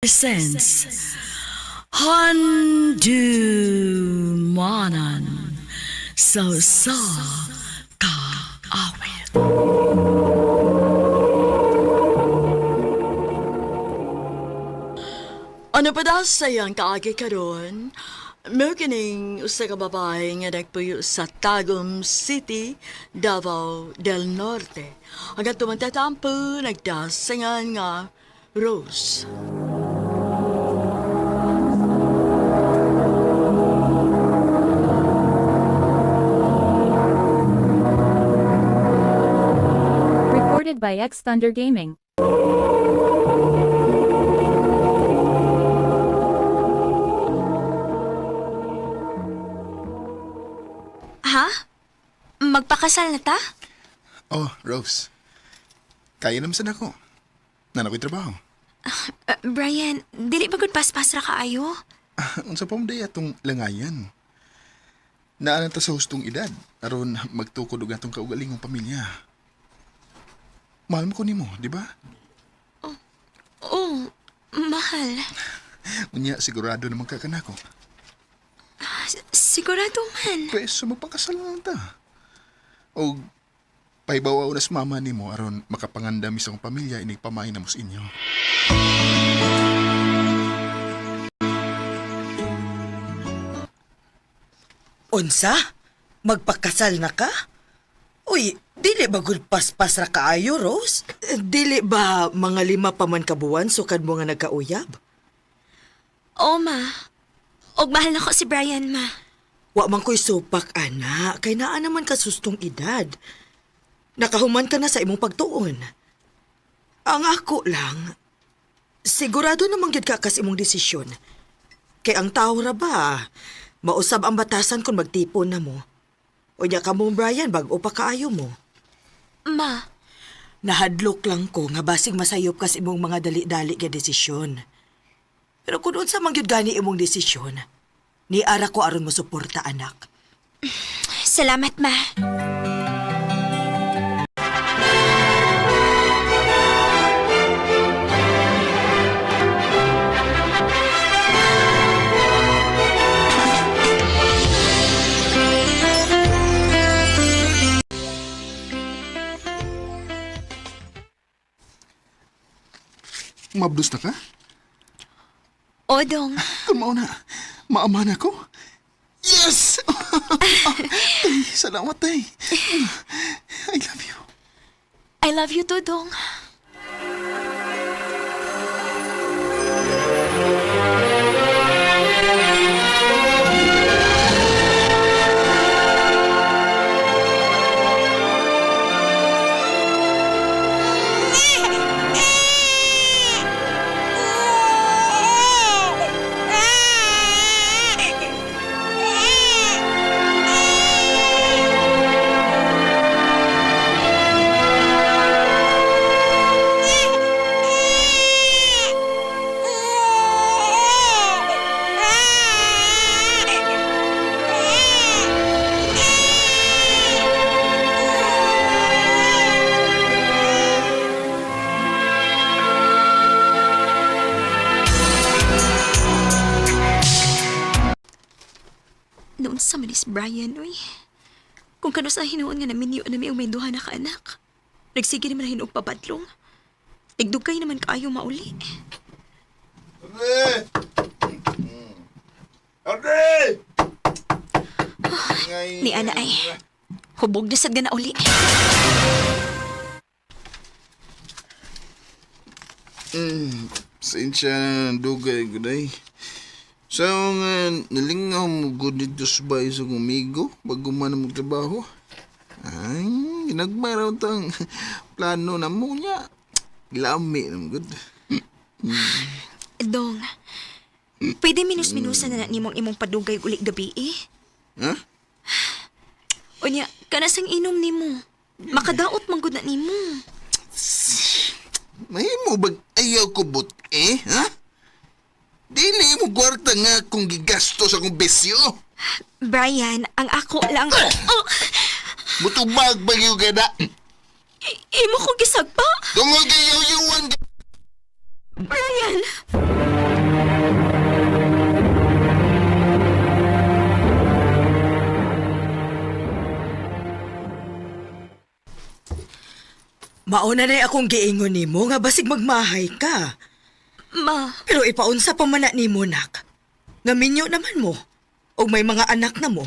Sense Handumanan So ka awit. Ano pa daw sayang kaagi karon? May kining usa ka babae nga nagpuyo sa Tagum City, Davao del Norte. Hanggang tumantatampo, nagdasingan nga Rose. Recorded by X Thunder Gaming. Ha? Magpakasal na ta? Oh, Rose. Kaya naman sana ako. Nanakoy trabaho. Brian, dili ba gud paspas ra kaayo? Unsa pa mo day atong langayan? Naanan ta sa hustong edad. Aron magtukod og atong kaugalingong pamilya. Mahal mo ko nimo, di ba? Oh, mahal. Unya, sigurado naman ka kanako. Sigurado man. Pweso magpakasal na ta. O paibaw na sa mama nimo aron makapangandam isang pamilya inig pamahin na mo sa inyo. Unsa? Magpakasal na ka? Uy, dili ba gud paspas ra kaayo, Rose? Dili ba mga 5 pa man kabuwan sukad mo nga nagkauyab? Oo, ma. Og mahal na ko si Brian, ma. Wa man ko'y supak, ana. Kay naa naman ka sustong edad. Nakahuman ka na sa imong pagtuon. Ang ako lang, sigurado namang gyud ka kas imong desisyon. Kay ang tao ra ba, mausab ang batasan kung magtipon na mo. Unya ka mo, Brian, bag-o pa kaayo mo. Ma, Nahadlok lang ko nga basig masayop kas imong mga dali-dali nga desisyon. Pero kung unsa man gyud gani imong desisyon, ni ara ko aron mo suporta, anak. salamat, ma. Mabdos na ka? Odong, Kamao na. Maaman ako. Yes! Tay, salamat, tay. I love you. I love you too, Dong. Noon sa manis Brian, uy. Kung kano sa hinuon nga namin yun na may duha na kaanak. Nagsige naman na hinuog papadlong. Tigdugkay naman kaayo mauli. Andre! Andre! Ni ana ay, hubog na sad nga na uli. Sensya na dugay guday. Sa nga nalingaw mo good dito sa bahay sa kumigo bago man mo trabaho. Ay, ginagmaraw tang plano na mo niya. Lami naman good. Dong, pwede minus-minusan na nimong imong padugay ulit gabi eh. Ha? Unya, kanasang inom nimo. Makadaot man gud na nimo. May mo bag ayaw ko but ha? Dili mo gwarta nga kung gigasto sa kong besyo. Brian, ang ako lang... Oh, Mutubag ba yung gada? imo ko gisagpa? Tungol kayo yung Brian! Mauna na akong giingon nimo nga basig magmahay ka. Ma, Pero ipaunsa pa man na nimo nak. Nga minyo naman mo. O may mga anak na mo.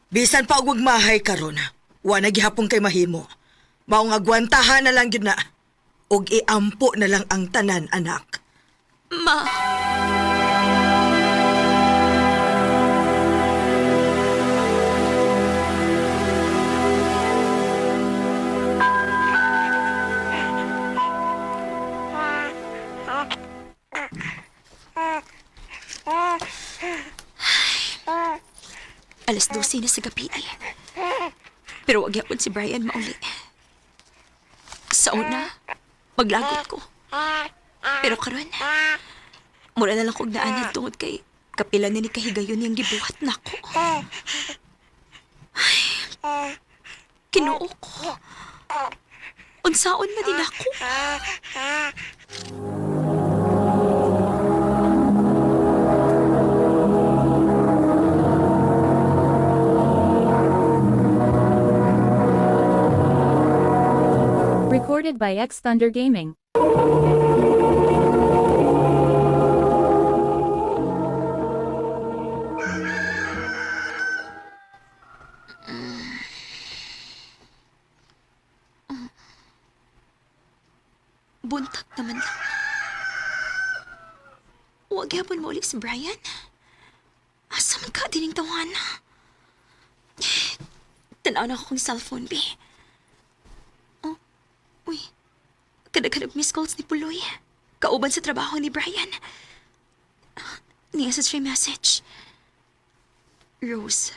Bisan pa og magmahay karon, wa na gihapon kay mahimo. Mao nga gwantahan na lang gyud na. Og iampo na lang ang tanan anak. ma. Alas 12 na sa gabi ay. Pero wag yapon si Brian mauli. Sa una, maglagot ko. Pero karon, mura na lang kong naanan tungod kay kapila ni kahigayon niyang gibuhat na ko. Ay, kinuo ko. Unsaon man din ako. Recorded by X Thunder Gaming. Buntag naman lang. Huwag yapon mo ulit si Brian. Asa man ka dining tawana? Tanaw na ko kong cellphone, be. Oh, uy. Kadag-kadag miss calls ni Puloy. Kauban sa trabaho ni Brian. Niya sa stream message. Rose,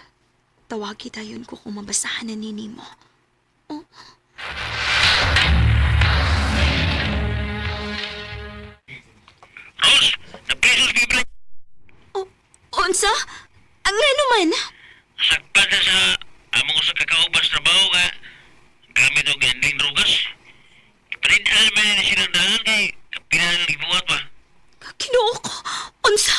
tawagi tayon ko kung mabasahan na nini mo. Oh. Rose, napresos ni Brian. Oh, unsa? Ang nga naman? Sakpan na sa among sa kakauban sa trabaho ka. Gamit o ganding drugas. Parintaan man na silang dahil kay kapila na gibuhat pa. Kinuo ko. Unsa?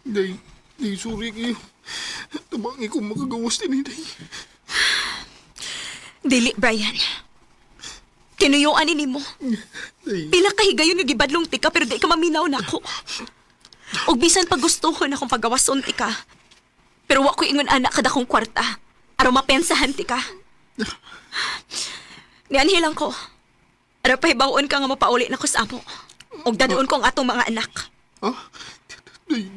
Day, sorry kayo. Tabangi ko makagawas din day. Dili, Brian. Kinuyuan ini mo. Day, Pila kahigayon nga gibadlong tika pero di ka maminaw na ako. Og bisan pag gusto ko na kung pagawason tika. Pero wa ko ingon anak kada kong kwarta. Aron mapensahan tika. Nianhilang ko. Aron pahibawon ka nga mapauli na ko sa amo. Og dadoon ko ang atong mga anak. ah? Day,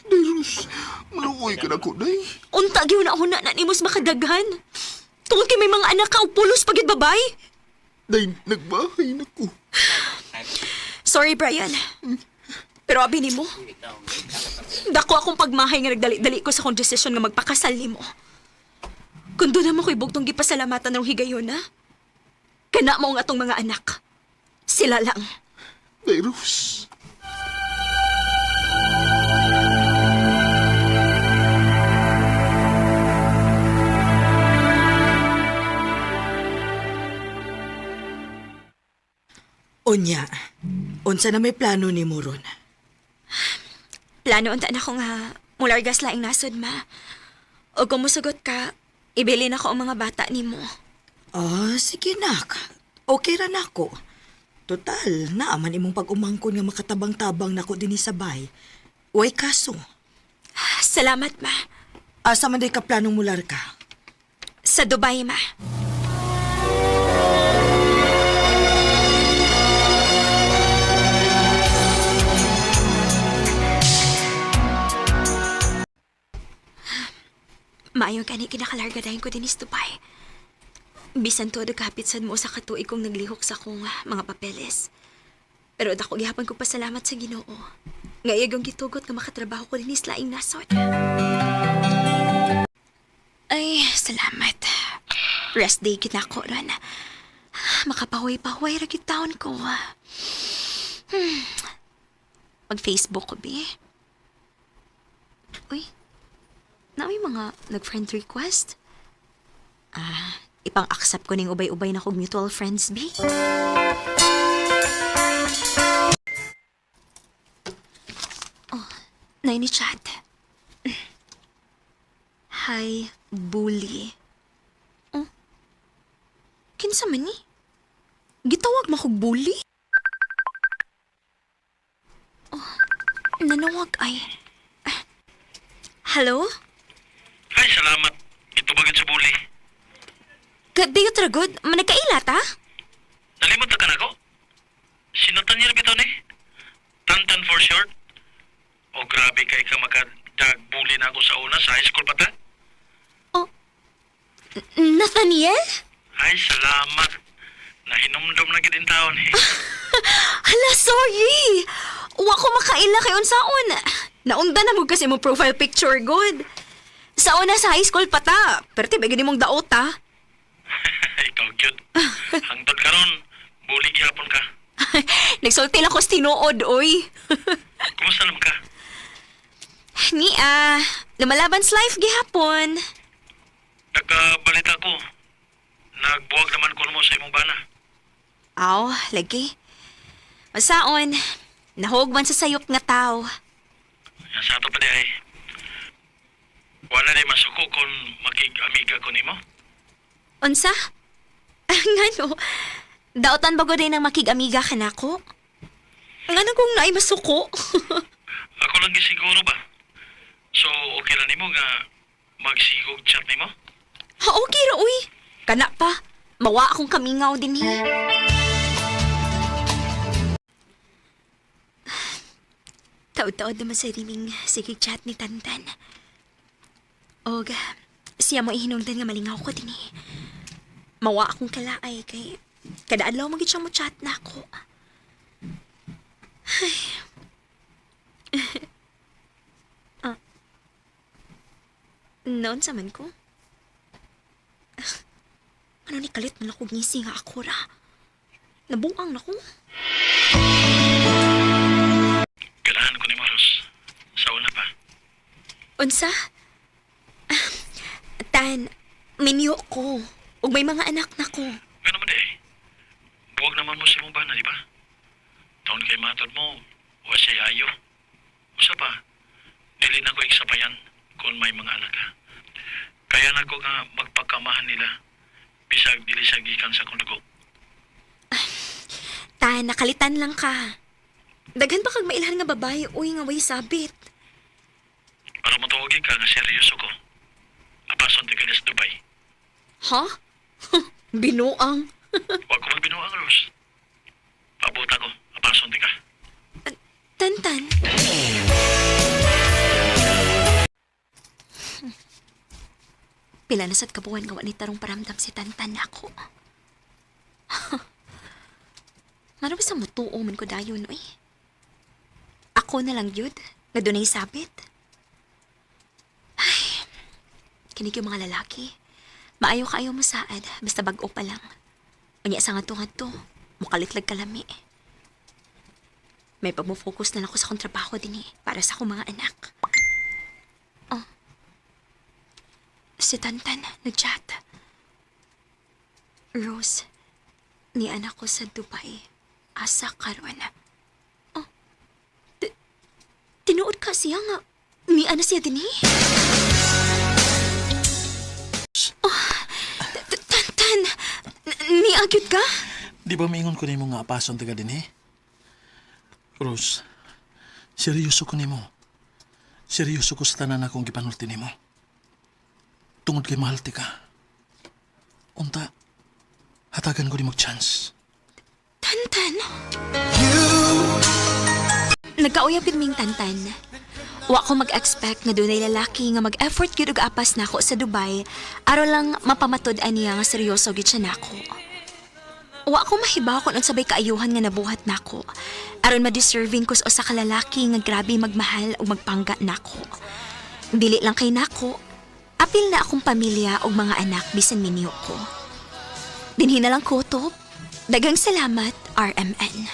Rose. Maluoy ka na ko, day. Unta gyud na una na nimos makadaghan. Tungod kay may mga anak ka og pulos pagid babay. Day, nagbahay na ko. Sorry, Brian. Pero abi nimo. Dako akong pagmahay nga nagdali-dali ko sa kong desisyon nga magpakasal nimo. Kung doon naman ko'y bugtong gipasalamatan ng higayon, ha? Kana mo ang atong mga anak. Sila lang. Day, Rose. Unya, unsa na may plano ni mo ron? Plano unta na ko nga mulargas laing nasod, ma. O kung musugot ka, ibili na ko ang mga bata nimo. Ah, sige nak. Okay ra nako. Total, naaman imong pag-umangkon nga makatabang-tabang nako dinhi sa bay. Way kaso. Salamat, ma. Asa man day ka planong mular ka? Sa Dubai, ma. Maayong kani kinakalarga dahin ko din is Dubai. Bisan to kapit sad mo sa katuig kong naglihok sa akong mga papeles. Pero dako gihapon ko pasalamat sa Ginoo. Nga iyang gitugot nga makatrabaho ko din is laing nasod. Ay, salamat. Rest day kita ko ron. Makapahuay-pahuay ra gyud taon ko. Mag-Facebook ko, be. Uy, na may mga nag-friend request? Ipang-accept ko ning ubay-ubay na kong mutual friends, be. Oh. Na ini chat. Hi, bully. Oh. Kinsa man ni? Gitawag mo kog bully? Oh, nanawag ay. Hello? Ay, salamat. Ito bagay sa buli. Gabi tragod, managkaila ta? Nalimot na ka na ko? Sinutan niya bitaw ni? Tantan for short? O grabe kay ka makadag-bully na ako sa una sa high school pa ta? Nathaniel? Ay, salamat. Nahinumdum na gidin taon eh. Hala, sorry! Wa ko makaila kay unsaon. Naunda na mo kasi mo profile picture, good. Sa una sa high school pa ta, pero tiba gini mong daot ta. Ikaw cute. Hangtod ka ron, bully gyapon ka. Nagsulti lang ko sa tinuod, oy. Kumusta naman ka? Lumalaban sa life gihapon. Nagkabalita ko. Nagbuwag naman ko mo sa imong bana. Aw, lagi. Masaon, nahugman sa sayop nga tao. Yan sa ato pa di ay. Wala di masuko kung makig-amiga ko nimo. Unsa? Ngano, daotan ba ko din ang makig-amiga ka nako? Ngano kung naay masuko? Ako lang gisiguro ba? So, okay lang nimo nga magsigog chat nimo? Ha, okay ra, uy. Kana pa, mawa akong kamingaw din Taod-taod naman sa riming sige chat ni Tantan. Og, siya mo ihinungdan nga malingaw ko din Mawa akong kalaay kay kada adlaw magit siya mo chat na ako. Ay. Noon sa man ko? Ano ni kalit man ako ngisi nga ako ra? Nabuang na ko. Ganahan ko ni Moros. Sa una pa. Unsa? Tan, minyo ko. Ug may mga anak na ko. Nga naman eh. Buwag naman mo sa imong bana, di ba? Taon kay matod mo, wa siya ayo. Usa pa, dili na ko iksapayan kung may mga anak ka. Kaya na ko nga magpagkamahan nila. Bisag dili siya gikan sa kong dugo. Tan, nakalitan lang ka. Daghan pa kag mailhan nga babae, uy nga way sabit. Para matawagin ka nga seryoso ko. Apason ti ka sa Dubai. Ha? Binuang. Huwag ko magbinuang, Rose. Paabot ako. Apason ti ka. Tantan. Pila na sad kabuhan nga ni tarong paramdam si Tantan nako. Mano ba sa mutuo man ko dayon, oy? Ako na lang yun, nga dunay sabit. Ay, kinig yung mga lalaki. Maayo kaayo mo saad, basta bag-o pa lang. Anya sa nga to, mukalitlag kalami. May pag-focus na lang ako sa kong trabaho din para sa akong mga anak. Oh. Si Tantan, nag-chat. Rose, ni anak ko sa Dubai. Asa karon. Oh. Tinuod ka siya nga. Ni ana siya din Oh. Tantan, ni agyud ka? Di ba maingon ko nimo nga apason taga din Rose, seryoso ko nimo. Seryoso ko sa tanan akong gipanulti nimo. Tungod kay mahal ti ka. Unta, hatagan ko nimo chance. Tantan? Nagkauyab yun ming Tantan. Wa ko mag-expect nga dunay lalaki nga mag-effort gyud og apas nako sa Dubai aron lang mapamatod-an niya nga seryoso gyud siya nako. Wa ko mahibaw kung unsabay kaayuhan nga nabuhat nako aron ma-deserving ko sa usa ka lalaki nga grabe magmahal ug magpangga nako. Dili lang kay nako, apil na akong pamilya ug mga anak bisan minyo ko. Dinhi na lang ko to. Daghang salamat, RMN.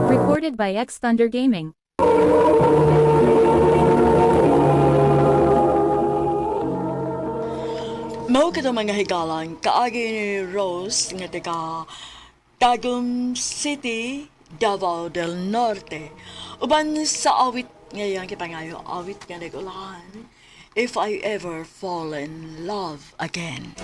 Recorded by X Thunder Gaming. Mao kada mga higalan kaagi ni Rose nga taga Tagum City, Davao del Norte. Uban sa awit ngayon kipangayo awit nga nagulahan. If I ever fall in love again.